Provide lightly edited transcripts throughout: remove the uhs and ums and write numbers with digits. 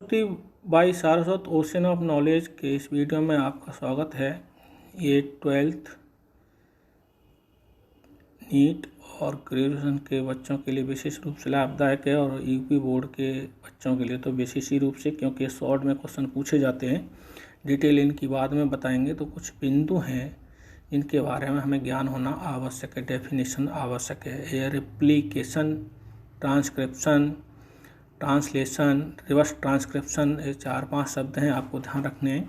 By Saraswat ocean of knowledge के इस video में आपका स्वागत है। ये 12th नीट और ग्रेजुएशन के बच्चों के लिए विशेष रूप से लाभदायक है और यूपी बोर्ड के बच्चों के लिए तो विशेष रूप से, क्योंकि शॉर्ट में क्वेश्चन पूछे जाते हैं। डिटेल इनकी बाद में बताएंगे। तो कुछ बिंदु हैं इनके बारे में हमें ज्ञान होना आवश्यक है, डेफिनेशन आवश्यक है। ये replication, transcription, translation, reverse transcription, ये 4-5 शब्द हैं, आपको ध्यान रखने हैं।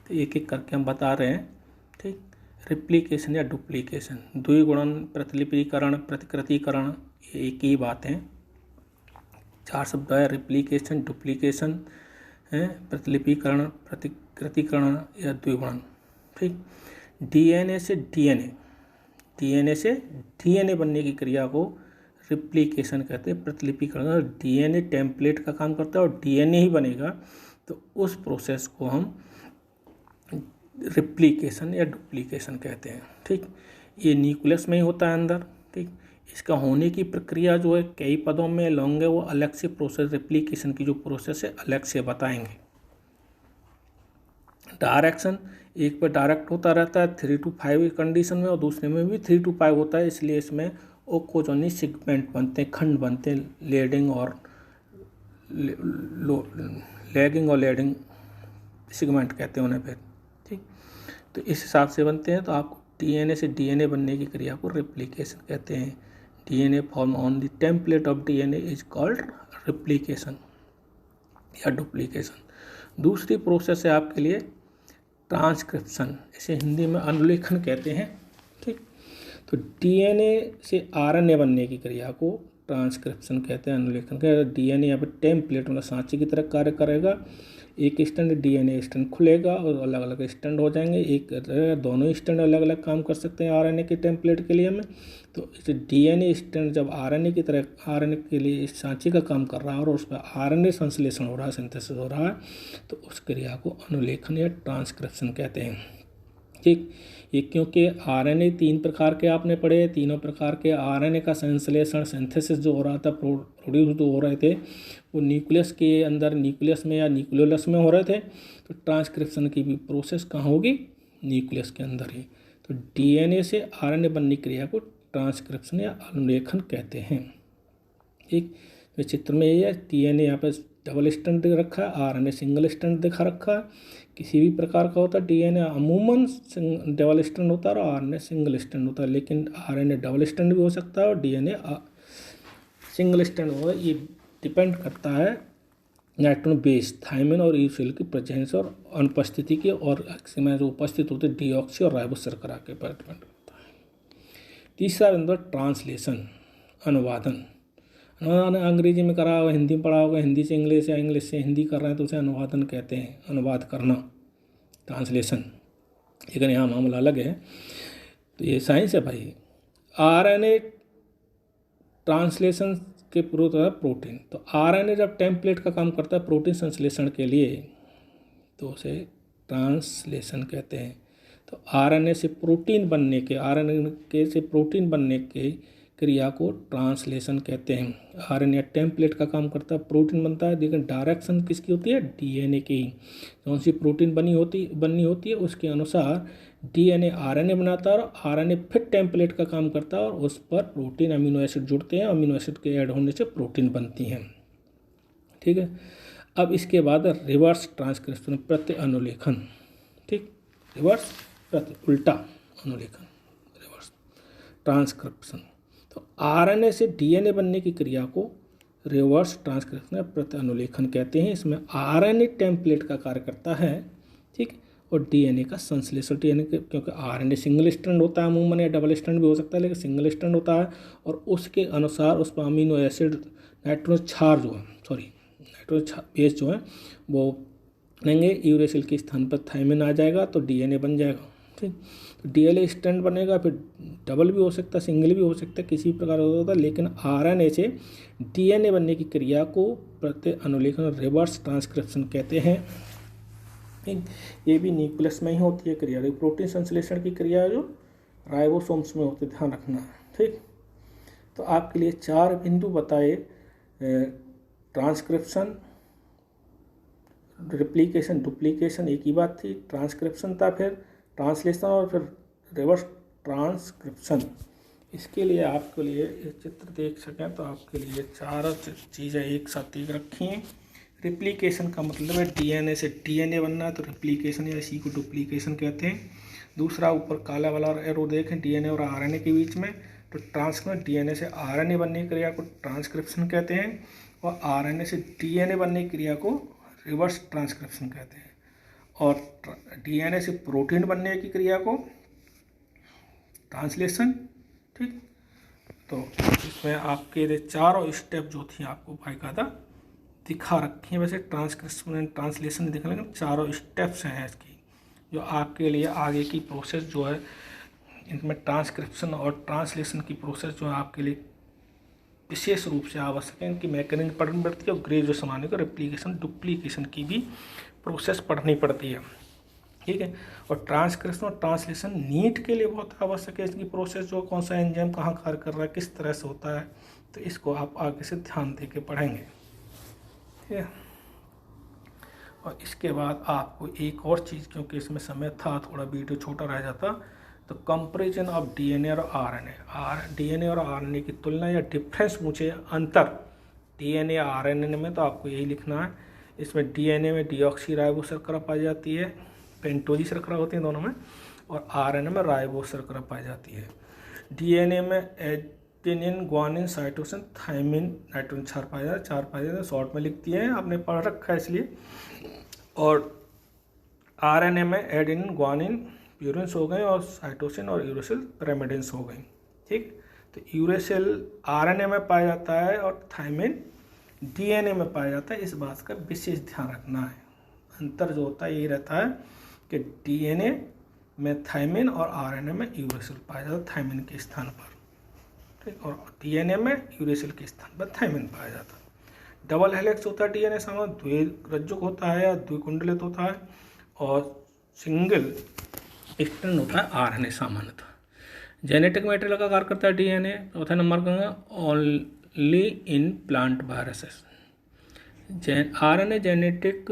तो एक एक करके हम बता रहे हैं। ठीक, रिप्लिकेशन या डुप्लीकेशन, द्विगुणन, प्रतिलिपिकरण, प्रतिकृतिकरण, ये एक ही बात है। 4 शब्द है, रिप्लिकेशन, डुप्लीकेशन है, प्रतिलिपिकरण, प्रतिकृतिकरण या द्विगुणन। ठीक, डीएनए से डीएनए बनने की क्रिया को रिप्लिकेशन कहते हैं। प्रतिलिपिकरण, डीएनए टेम्पलेट का काम करता है और डीएनए ही बनेगा, तो उस प्रोसेस को हम रिप्लिकेशन या डुप्लीकेशन कहते हैं। ठीक, ये न्यूक्लियस में ही होता है अंदर। ठीक, इसका होने की प्रक्रिया जो है कई पदों में लॉन्ग है, वो अलग से प्रोसेस, रिप्लिकेशन की जो प्रोसेस है अलग से बताएंगे। डायरेक्शन, एक पर डायरेक्ट होता रहता है 3 to 5 कंडीशन में और दूसरे में भी 3 to 5 होता है, इसलिए इसमें ओकोजोनी सेगमेंट बनते हैं, खंड बनते हैं, लैगिंग और लैगिंग सेगमेंट कहते हैं उन्हें फिर। ठीक, तो इस हिसाब से बनते हैं। तो आपको डीएनए से डीएनए बनने की क्रिया को रिप्लिकेशन कहते हैं। DNA form on the template of DNA is called replication या डुप्लीकेशन। दूसरी प्रोसेस है आपके लिए ट्रांसक्रिप्शन, इसे हिंदी में अनुलेखन कहते हैं। ठीक, तो डीएनए से आरएनए बनने की क्रिया को ट्रांसक्रिप्शन कहते हैं, अनुलेखन कहते हैं। डीएनए यहाँ पर टेम्पलेट मतलब सांचे की तरह कार्य करेगा। एक स्टैंड डीएनए स्टैंड खुलेगा और अलग अलग स्टैंड हो जाएंगे। एक दोनों स्टैंड अलग अलग काम कर सकते हैं आरएनए के टेम्पलेट के लिए में। तो इस डीएनए स्टैंड जब आरएनए की तरह आरएनए के लिए इस सांचे का काम कर रहा है और उस पर आरएनए संश्लेषण हो रहा है, सिंथेसिस हो रहा है, तो उस क्रिया को अनुलेखन या ट्रांसक्रिप्शन कहते हैं। ठीक, ये क्योंकि आरएनए 3 प्रकार के आपने पढ़े, तीनों प्रकार के आरएनए का संश्लेषण, सिंथेसिस जो हो रहा था, प्रोड्यूस जो हो रहे थे, वो न्यूक्लियस के अंदर, न्यूक्लियस में या न्यूक्लियोलस में हो रहे थे। तो ट्रांसक्रिप्शन की भी प्रोसेस कहाँ होगी? न्यूक्लियस के अंदर ही। तो डीएनए से आरएनए बनने की क्रिया को ट्रांसक्रिप्शन या अनुलेखन कहते हैं। ठीक, तो चित्र में ये है, डीएनए यहाँ पर डबल स्टैंड रखा है, आरएनए सिंगल स्टैंड दिखा रखा है। किसी भी प्रकार का होता है, डीएनए अमूमन डबल स्टैंड होता है और आरएनए सिंगल स्टैंड होता है, लेकिन आरएनए डबल स्टैंड भी हो सकता है और डीएनए सिंगल स्टैंड होगा। ये डिपेंड करता है नाइट्रोजन बेस, थायमिन और यूरेसिल की प्रेजेंस और अनुपस्थिति की, और में जो उपस्थित होते हैं डीऑक्सी और राइबोस शर्करा के पर डिपेंड करता है। तीसरा बिंदु ट्रांसलेशन, अनुवादन। अनुवादन अंग्रेजी में करा होगा, हिंदी में पढ़ा होगा, हिंदी से इंग्लिश या इंग्लिश से हिंदी कर रहे हैं तो उसे अनुवादन कहते हैं, अनुवाद करना, ट्रांसलेशन। लेकिन यहाँ मामला अलग है, तो ये साइंस है भाई। आरएनए ट्रांसलेशन के पूर्व है प्रोटीन। तो आरएनए जब टेम्पलेट का काम करता है प्रोटीन संश्लेषण के लिए, तो उसे ट्रांसलेशन कहते हैं। तो आरएनए से प्रोटीन बनने के, आरएनए से प्रोटीन बनने के क्रिया को ट्रांसलेशन कहते हैं। आरएनए टेम्पलेट का काम करता है, प्रोटीन बनता है, लेकिन डायरेक्शन किसकी होती है? डीएनए की। कौन सी प्रोटीन बननी होती है उसके अनुसार डीएनए आरएनए बनाता है और आरएनए फिर टेम्पलेट का काम करता है और उस पर प्रोटीन अमीनो एसिड जुड़ते हैं, अमीनो एसिड के ऐड होने से प्रोटीन बनती हैं। ठीक है, अब इसके बाद रिवर्स ट्रांसक्रिप्शन, प्रति अनुलेखन। ठीक, रिवर्स प्रति उल्टा अनुलेखन, रिवर्स ट्रांसक्रिप्शन। तो आरएनए से डीएनए बनने की क्रिया को रिवर्स ट्रांसक्रिप्शन या प्रति अनुलेखन कहते हैं। इसमें आरएनए टेम्पलेट का कार्य करता है, ठीक, और डीएनए का संश्लेषण। डीएनए क्योंकि आरएनए सिंगल स्टैंड होता है अमूमन, या डबल स्टैंड भी हो सकता है, लेकिन सिंगल स्टैंड होता है, और उसके अनुसार उस पर अमीनो एसिड, नाइट्रोजन क्षार जो है, नाइट्रोजन बेस जो है वो बनेंगे। यूरेसिल के स्थान पर थायमिन आ जाएगा तो डीएनए बन जाएगा। ठीक, तो डीएनए स्टैंड बनेगा, फिर डबल भी हो सकता है, सिंगल भी हो सकता है, किसी प्रकार होता है, लेकिन आरएनए से डीएनए बनने की क्रिया को प्रति अनुलेखन, रिवर्स ट्रांसक्रिप्शन कहते हैं। ये भी न्यूक्लियस में ही होती है क्रिया। प्रोटीन संश्लेषण की क्रिया जो राइबोसोम्स में होती है, ध्यान रखना है। ठीक, तो आपके लिए 4 बिंदु बताए, ट्रांसक्रिप्शन, रिप्लिकेशन डुप्लीकेशन एक ही बात थी, ट्रांसक्रिप्शन था, फिर ट्रांसलेशन और फिर रिवर्स ट्रांसक्रिप्शन। इसके लिए आपके लिए ये चित्र देख सकें तो आपके लिए चार चीज़ें एक साथ एक रखी हैं। रिप्लिकेशन का मतलब है डीएनए से डीएनए बनना है, तो रिप्लिकेशन या इसी को डुप्लीकेशन कहते हैं। दूसरा ऊपर काला वाला एरो देखें डीएनए और आरएनए के बीच में, तो ट्रांसक्रिप्शन डीएनए से आरएनए बनने की क्रिया को ट्रांसक्रिप्शन कहते हैं और आरएनए से डीएनए बनने की क्रिया को रिवर्स ट्रांसक्रिप्शन कहते हैं और डीएनए से प्रोटीन बनने की क्रिया को ट्रांसलेशन। ठीक, तो इसमें आपके चारों स्टेप जो थी आपको बाकायदा दिखा रखी हैं। वैसे ट्रांसक्रिप्शन एंड ट्रांसलेशन दिखा, लेकिन चारों स्टेप्स हैं इसकी जो आपके लिए आगे की प्रोसेस जो है, इनमें ट्रांसक्रिप्शन और ट्रांसलेशन की प्रोसेस जो है आपके लिए विशेष रूप से आवश्यक है। इनकी मैकेनिज्म पढ़नी पड़ती है और ग्रेजुएशन आने को रेप्लिकेशन डुप्लीकेशन की भी प्रोसेस पढ़नी पड़ती है। ठीक है, और ट्रांसक्रिप्शन और ट्रांसलेशन नीट के लिए बहुत आवश्यक है। इसकी प्रोसेस जो कौन सा एंजाइम कहाँ कार्य कर रहा है, किस तरह से होता है, तो इसको आप आगे से ध्यान दे के पढ़ेंगे। ठीक है, और इसके बाद आपको एक और चीज़, क्योंकि इसमें समय था थोड़ा वीडियो छोटा रह जाता, तो कंपैरिजन ऑफ डीएनए और आरएनए। डीएनए और आरएनए की तुलना या डिफरेंस पूछे, अंतर डीएनए आरएनए में, तो आपको यही लिखना है। इसमें डीएनए में डीऑक्सी राइबो शर्करा पाई जाती है, पेंटोजी शर्करा होती है दोनों में, और आरएनए में राइबो शर्करा पाई जाती है। डीएनए में adenine guanine cytosine thymine nitrogen चार पाया जाता है, शॉर्ट में लिख दिए हैं, आपने पढ़ रखा है इसलिए। और आरएनए में एडेनिन ग्वानिन प्यूरिन्स हो गए और साइटोसिन और यूरेसिल पिरामिडिन्स हो गई। ठीक, तो यूरेसिल आरएनए में पाया जाता है और थाइमिन डीएनए में पाया जाता है। इस बात का विशेष ध्यान रखना है। अंतर जो होता है यही रहता है कि डीएनए में थाइमिन और आरएनए में यूरेसिल पाया जाता है थाइमिन के स्थान पर। ठीक, और डीएनए में यूरेसिल के स्थान पर थाइमिन पाया जाता है। डबल हेलिक्स होता है डीएनए सामान, द्विरज्जुक होता है या द्विकुंडलित होता है, और सिंगल स्ट्रैंड होता है आरएनए सामान्यतः। जेनेटिक मटेरियल का कार्य करता है डीएनए। चौथा नंबर का only in plant viruses. RNA genetic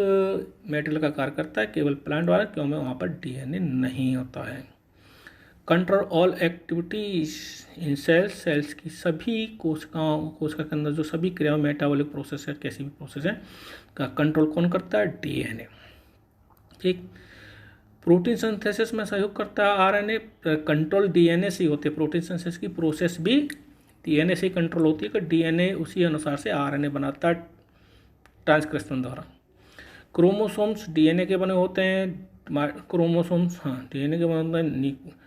material का कार्य करता है केवल प्लांट वायरस, क्योंकि वहाँ पर डीएनए नहीं होता है। Control all activities in cells की सभी कोशिका के अंदर जो सभी क्रिया मेटाबॉलिक प्रोसेस है, कैसी भी प्रोसेस है, का कंट्रोल कौन करता है, डीएनए। ठीक, प्रोटीन सिंथेसिस में सहयोग करता है आरएनए, कंट्रोल डीएनए से ही होती है। प्रोटीन सिंथेसिस की प्रोसेस भी डीएनए से ही कंट्रोल होती है कि डीएनए उसी अनुसार से आरएनए बनाता है ट्रांसक्रिप्शन द्वारा। क्रोमोसोम्स डीएनए के बने होते हैं। क्रोमोसोम्स डीएनए के बने होते हैं।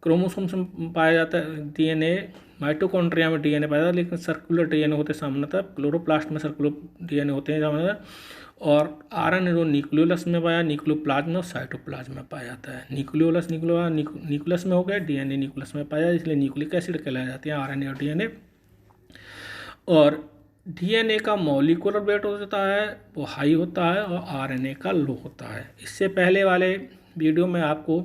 क्रोमोसोम्स में पाया जाता है डीएनए। माइटोकॉन्ड्रिया में डीएनए पाया जाता है, लेकिन सर्कुलर डीएनए होते हैं सामान्यतः। क्लोरोप्लास्ट में सर्कुलर डीएनए होते हैं सामान्यतः। और आरएनए जो न्यूक्लियोलस में पाया, न्यूक्लियोप्लाज्म और साइटोप्लाज्म में पाया जाता है। न्यूक्लियोलस में हो गया, डीएनए न्यूक्लियस में पाया, इसलिए न्यूक्लिक एसिड कहलाए जाते हैं आरएनए और डीएनए। और डीएनए का मॉलिक्यूलर वेट होता है वो हाई होता है और आरएनए का लो होता है। इससे पहले वाले वीडियो में आपको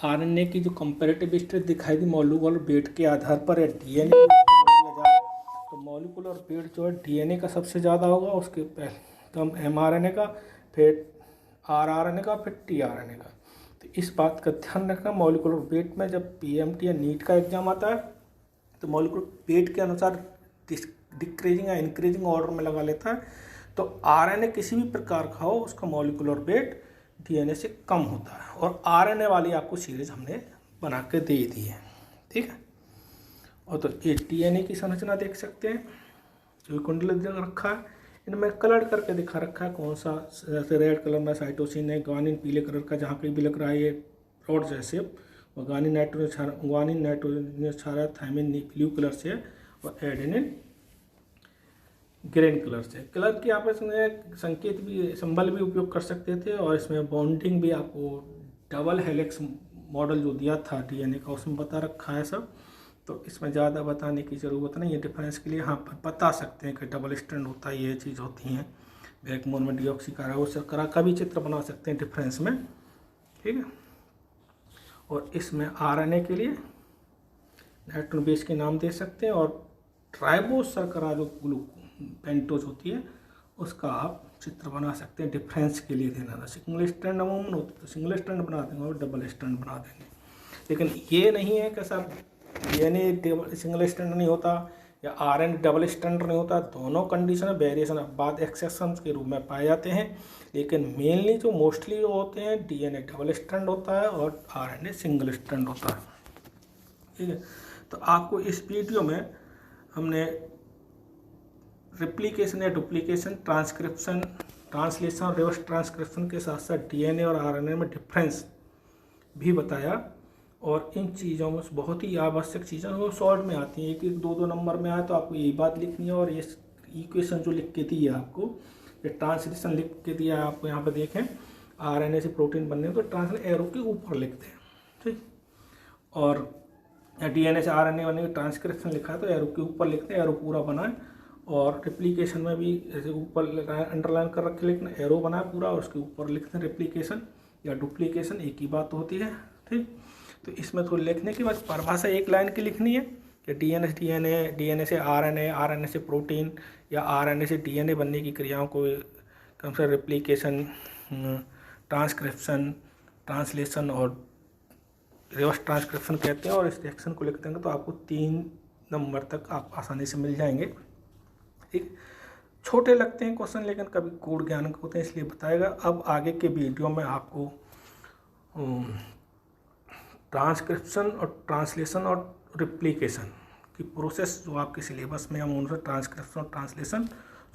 आरएनए की जो कंपैरेटिव स्ट्रेंथ दिखाई दी मॉलिक्यूलर वेट के आधार पर है डीएनए जाए, तो मॉलिक्यूलर वेट जो है डीएनए का सबसे ज़्यादा होगा, उसके पहले कम एमआरएनए का, फिर आरआरएनए का, फिर टीआरएनए का। तो इस बात का ध्यान रखना। मॉलिक्यूलर वेट में जब पीएमटी या नीट का एग्जाम आता है तो मॉलिक्यूलर वेट के अनुसार डिक्रीजिंग या इंक्रीजिंग ऑर्डर में लगा लेता है। तो आरएनए किसी भी प्रकार का हो उसका मॉलिक्यूलर वेट डीएनए से कम होता है। और आरएनए वाली आपको सीरीज हमने बना के दे दी है। ठीक है, और तो ये डीएनए की संरचना देख सकते हैं, जो कुंडलित रखा है, इनमें कलर करके दिखा रखा है कौन सा। जैसे रेड कलर में साइटोसिन है, ग्वानिन पीले कलर का जहाँ कहीं भी लग रहा है ये रॉड जैसे, और ग्वानिन नाइट्रोजन छारा, थाइमिन ब्लू कलर से, और एडेनिन ग्रीन कलर से। कलर की आप इसमें संकेत भी, सिंबल भी उपयोग कर सकते थे। और इसमें बॉन्डिंग भी आपको डबल हेलिक्स मॉडल जो दिया था डीएनए का उसमें बता रखा है सब, तो इसमें ज़्यादा बताने की ज़रूरत नहीं है। डिफरेंस के लिए हाँ बता सकते हैं कि डबल स्ट्रैंड होता है, ये चीज़ होती हैं। बैकबोन में डीऑक्सी शर्करा का भी चित्र बना सकते हैं डिफरेंस में। ठीक है, और इसमें आरएनए के लिए नाइट्रोजन बेस के नाम दे सकते हैं, और ट्राइबो शर्करा जो पेंटोज होती है उसका आप चित्र बना सकते हैं डिफरेंस के लिए देना था। सिंगल स्टैंड अमूमन होता तो सिंगल स्टैंड बना देंगे और डबल स्टैंड बना देंगे, लेकिन ये नहीं है कि सर DNA सिंगल स्टैंड नहीं होता या RN डबल स्टैंड नहीं होता। दोनों कंडीशन वेरिएशन बाद एक्सेप्शन के रूप में पाए जाते हैं, लेकिन मेनली जो मोस्टली जो होते हैं DNA डबल स्टैंड होता है और RNA सिंगल स्टैंड होता है। ठीक है, तो आपको इस वीडियो में हमने रिप्लिकेशन या डुप्लीकेशन, ट्रांसक्रिप्शन, ट्रांसलेशन और रिवर्स ट्रांसक्रिप्शन के साथ साथ DNA और RNA में डिफरेंस भी बताया। और इन चीज़ों में बहुत ही आवश्यक चीज़ें वो शॉर्ट में आती हैं, 1-1, 2-2 नंबर में आए तो आपको यही बात लिखनी है। और ये इक्वेशन जो लिख के दी है आपको, ये ट्रांसलेशन लिख के दिया है आपको, यहाँ पर देखें RNA से प्रोटीन बनने तो ट्रांसलेशन एरो के ऊपर लिखते हैं। ठीक, और DNA से RNA बनने की ट्रांसक्रिप्शन लिखा है तो एरो के ऊपर लिखते हैं, एरो पूरा बनाए। और रिप्लिकेशन में भी ऐसे ऊपर अंडरलाइन कर रखे लिखना, एरो बनाए पूरा और उसके ऊपर लिखते हैं रिप्लिकेशन या डुप्लीकेशन, एक ही बात होती है। ठीक, तो इसमें थोड़ी लिखने की बस परिभाषा एक लाइन की लिखनी है कि DNA से RNA, RNA से प्रोटीन या RNA से DNA बनने की क्रियाओं को कम से रिप्लिकेशन, ट्रांसक्रिप्शन, ट्रांसलेशन और रिवर्स ट्रांसक्रिप्शन कहते हैं। और इस रिएक्शन को लिख देंगे तो आपको 3 नंबर तक आप आसानी से मिल जाएंगे। ठीक, छोटे लगते हैं क्वेश्चन लेकिन कभी गूढ़ ज्ञान के होते हैं, इसलिए बताएगा। अब आगे के वीडियो में आपको ट्रांसक्रिप्शन और ट्रांसलेशन और रिप्लिकेशन की प्रोसेस जो आपके सिलेबस में हम उनसे ट्रांसक्रिप्शन और ट्रांसलेशन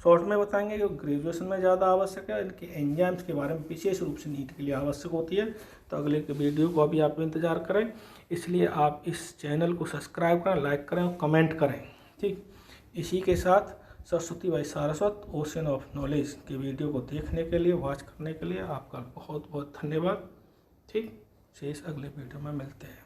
शॉर्ट में बताएंगे, जो ग्रेजुएशन में ज़्यादा आवश्यक है। इनके एंजाइम्स के बारे में विशेष रूप से नीट के लिए आवश्यक होती है। तो अगले के वीडियो को अभी आप इंतज़ार करें, इसलिए आप इस चैनल को सब्सक्राइब करें, लाइक करें और कमेंट करें। ठीक, इसी के साथ Saraswati by Saraswat ocean of knowledge के वीडियो को देखने के लिए, वॉच करने के लिए आपका बहुत बहुत धन्यवाद। ठीक, शेष अगले वीडियो में मिलते हैं।